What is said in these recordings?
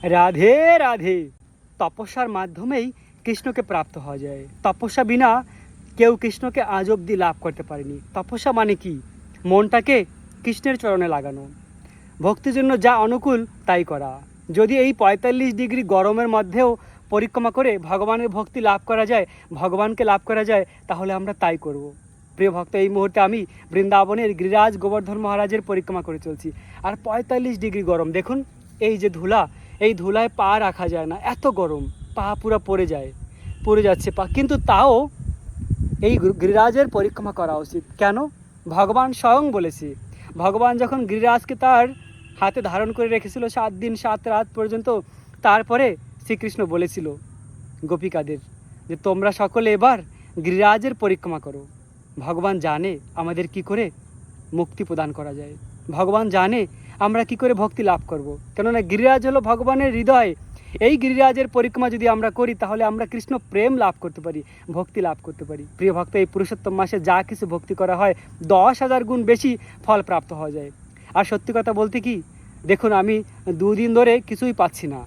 রাধে রাধে। তপস্যার মাধ্যমেই কৃষ্ণকে প্রাপ্ত হওয়া যায়। তপস্যা বিনা কেউ কৃষ্ণকে আজ অবধি লাভ করতে পারেনি। তপস্যা মানে কি? মনটাকে কৃষ্ণের চরণে লাগানো, ভক্তির জন্য যা অনুকূল তাই করা। যদি এই ৪৫ ডিগ্রি গরমের মধ্যেও পরিক্রমা করে ভগবানের ভক্তি লাভ করা যায়, ভগবানকে লাভ করা যায়, তাহলে আমরা তাই করব। প্রিয় ভক্ত, এই মুহূর্তে আমি বৃন্দাবনের গিরিরাজ গোবর্ধন মহারাজের পরিক্রমা করে চলছি, আর ৪৫ ডিগ্রি গরম। দেখুন এই যে ধুলা, এই ধুলায় পা রাখা যায় না, এত গরম, পা পুরো পড়ে যাচ্ছে পা। কিন্তু তাও এই গিরিরাজের পরিক্রমা করা উচিত। কেন? ভগবান স্বয়ং বলেছে। ভগবান যখন গিরিরাজকে তার হাতে ধারণ করে রেখেছিল ৭ দিন ৭ রাত পর্যন্ত, তারপরে শ্রীকৃষ্ণ বলেছিল গোপিকাদের যে তোমরা সকলে এবার গিরিরাজের পরিক্রমা করো। ভগবান জানে আমাদের কি করে মুক্তি প্রদান করা যায়, ভগবান জানে আমরা কি করে ভক্তি লাভ করব। কেননা গিরিরাজ হলো ভগবানের হৃদয়। এই গিরিরাজের পরিক্রমা যদি আমরা করি, তাহলে আমরা কৃষ্ণ প্রেম লাভ করতে পারি, ভক্তি লাভ করতে পারি। প্রিয় ভক্ত, এই পুরুষোত্তম মাসে যা কিছু ভক্তি করা হয় ১০,০০০ গুণ বেশি ফল প্রাপ্ত হওয়া যায়। আর সত্যি কথা বলতে কি, দেখুন আমি ২ দিন ধরে কিছুই পাচ্ছি না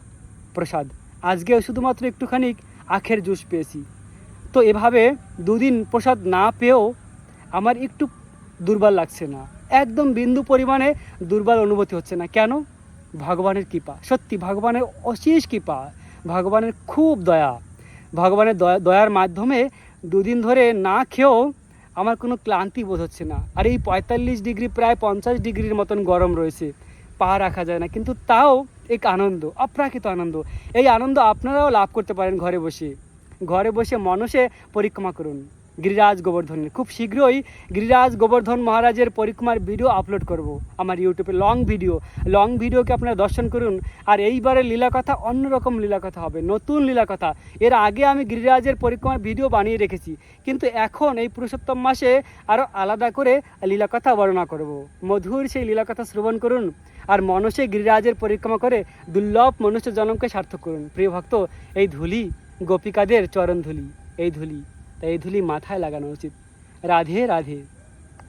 প্রসাদ। আজকেও শুধুমাত্র একটুখানি আখের জুস পেয়েছি। তো এভাবে ২ দিন প্রসাদ না পেয়েও আমার একটু দুর্বল লাগছে না, একদম বিন্দু পরিমাণে দুর্বল অনুভূতি হচ্ছে না। কেন? ভগবানের কৃপা, সত্যি ভগবানের অশেষ কৃপা, ভগবানের খুব দয়া। ভগবানের দয়ার মাধ্যমে ২ দিন ধরে না খেয়েও আমার কোনো ক্লান্তি বোধ হচ্ছে না। আর এই ৪৫ ডিগ্রি, প্রায় ৫০ ডিগ্রির মতন গরম রয়েছে, পা রাখা যায় না, কিন্তু তাও এক আনন্দ, অপ্রাকৃত আনন্দ। এই আনন্দ আপনারাও লাভ করতে পারেন ঘরে বসে মনসে পরিক্রমা করুন গিরিরাজ গোবর্ধনের। খুব শীঘ্রই গিরিরাজ গোবর্ধন মহারাজের পরিক্রমার ভিডিও আপলোড করব আমার ইউটিউবে, লং ভিডিওকে আপনারা দর্শন করুন। আর এইবারের লীলাকথা অন্যরকম লীলাকথা হবে, নতুন লীলাকথা। এর আগে আমি গিরিরাজের পরিক্রমার ভিডিও বানিয়ে রেখেছি, কিন্তু এখন এই পুরুষোত্তম মাসে আরও আলাদা করে লীলাকথা বর্ণনা করব। মধুর সেই লীলাকথা শ্রবণ করুন আর মনসে গিরিরাজের পরিক্রমা করে দুর্লভ মনুষ্য জন্মকে সার্থক করুন। প্রিয় ভক্ত, এই ধুলি গোপিকাদের চরণ ধুলি, এই ধুলি, তাই এই ধুলি মাথায় লাগানো উচিত। রাধে রাধে।